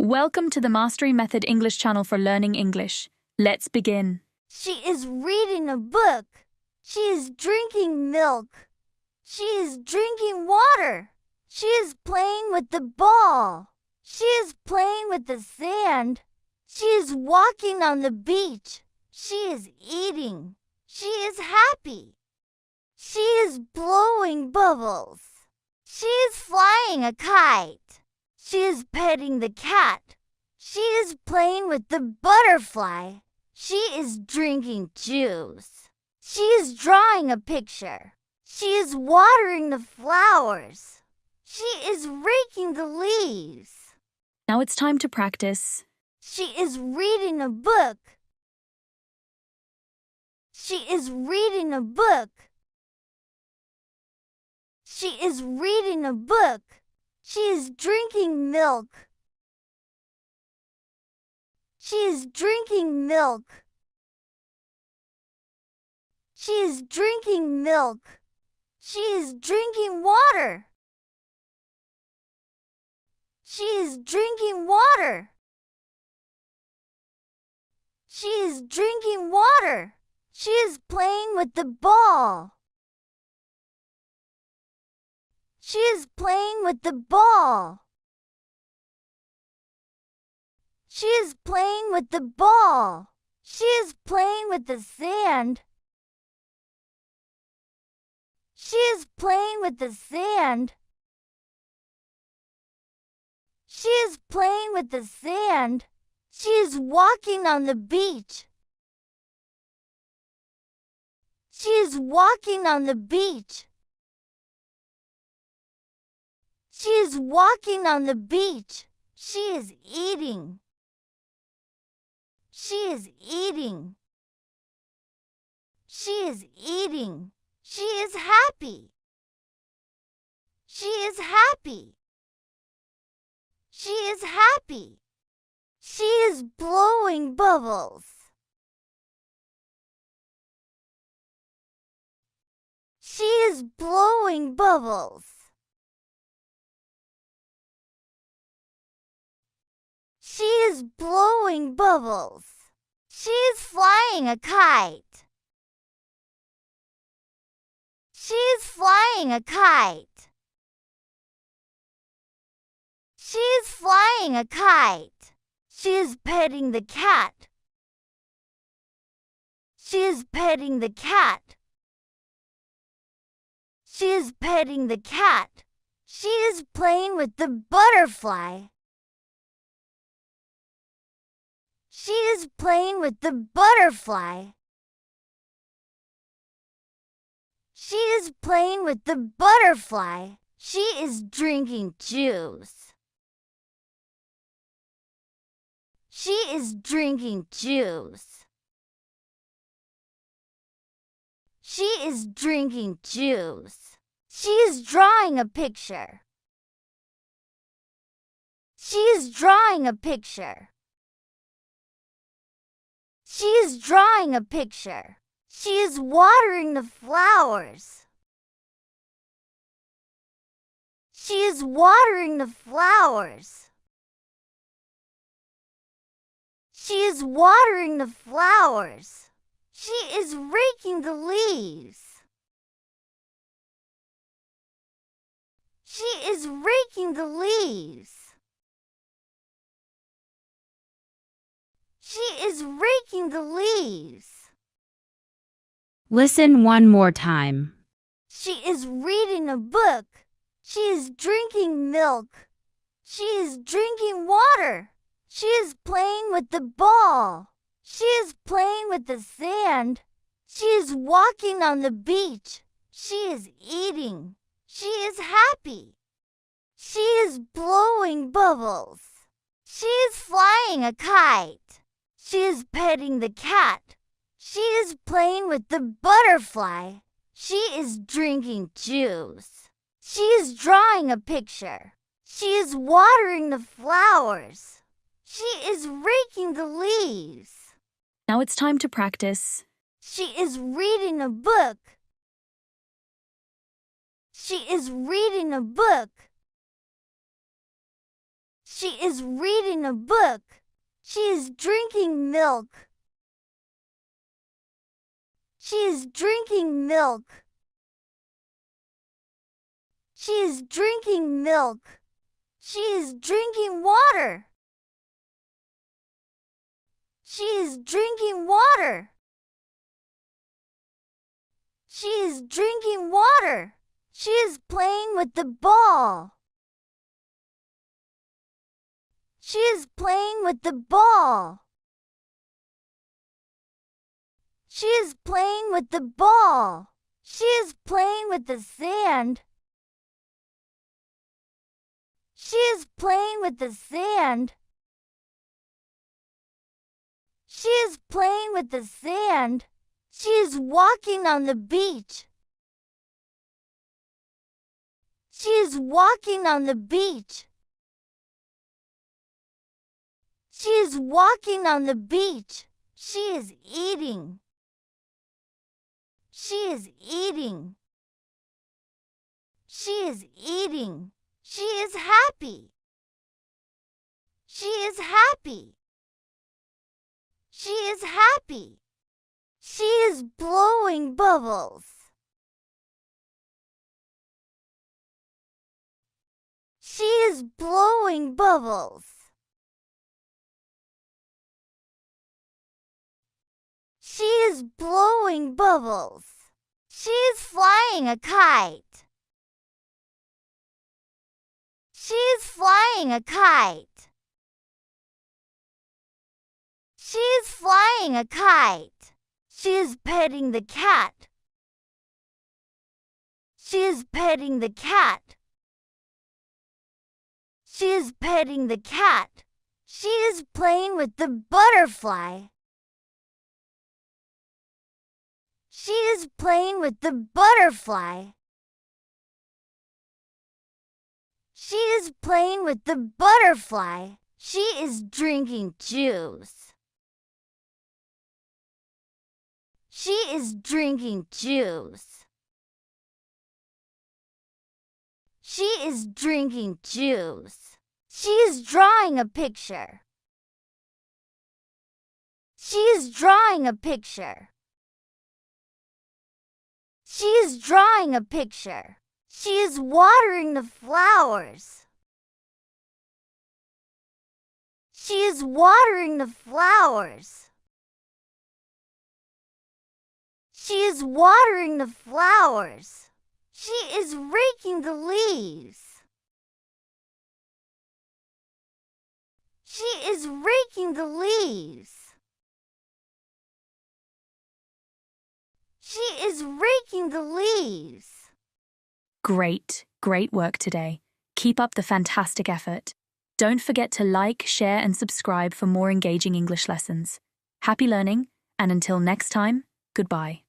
Welcome to the Mastery Method English channel for learning English. Let's begin. She is reading a book. She is drinking milk. She is drinking water. She is playing with the ball. She is playing with the sand. She is walking on the beach. She is eating. She is happy. She is blowing bubbles. She is flying a kite. She is petting the cat. She is playing with the butterfly. She is drinking juice. She is drawing a picture. She is watering the flowers. She is raking the leaves. Now it's time to practice. She is reading a book. She is reading a book. She is reading a book. She is drinking milk. She is drinking milk. She is drinking milk. She is drinking water. She is drinking water. She is drinking water. She is playing with the ball. She is playing with the ball. She is playing with the ball. She is playing with the sand. She is playing with the sand. She is playing with the sand. She is walking on the beach. She is walking on the beach. She is walking on the beach. She is eating. She is eating. She is eating. She is happy. She is happy. She is happy. She is blowing bubbles. She is blowing bubbles. She is blowing bubbles. She is flying a kite. She is flying a kite. She is flying a kite. She is petting the cat. She is petting the cat. She is petting the cat. She is playing with the butterfly. She is playing with the butterfly. She is playing with the butterfly. She is drinking juice. She is drinking juice. She is drinking juice. She is drawing a picture. She is drawing a picture. She is drawing a picture. She is watering the flowers. She is watering the flowers. She is watering the flowers. She is raking the leaves. She is raking the leaves. She is raking the leaves. Listen one more time. She is reading a book. She is drinking milk. She is drinking water. She is playing with the ball. She is playing with the sand. She is walking on the beach. She is eating. She is happy. She is blowing bubbles. She is flying a kite. She is petting the cat. She is playing with the butterfly. She is drinking juice. She is drawing a picture. She is watering the flowers. She is raking the leaves. Now it's time to practice. She is reading a book. She is reading a book. She is reading a book. She is drinking milk. She is drinking milk. She is drinking milk. She is drinking water. She is drinking water. She is drinking water. She is playing with the ball. She is playing with the ball. She is playing with the ball. She is playing with the sand. She is playing with the sand. She is playing with the sand. She is walking on the beach. She is walking on the beach. She is walking on the beach. She is eating. She is eating. She is eating. She is happy. She is happy. She is happy. She is blowing bubbles. She is blowing bubbles. She is blowing bubbles. She is flying a kite. She is flying a kite. She is flying a kite. She is petting the cat. She is petting the cat. She is petting the cat. She is playing with the butterfly. She is playing with the butterfly. She is playing with the butterfly. She is drinking juice. She is drinking juice. She is drinking juice. She is drawing a picture. She is drawing a picture. She is drawing a picture. She is watering the flowers. She is watering the flowers. She is watering the flowers. She is raking the leaves. She is raking the leaves. She is raking the leaves. Great work today. Keep up the fantastic effort. Don't forget to like, share, and subscribe for more engaging English lessons. Happy learning, and until next time, goodbye.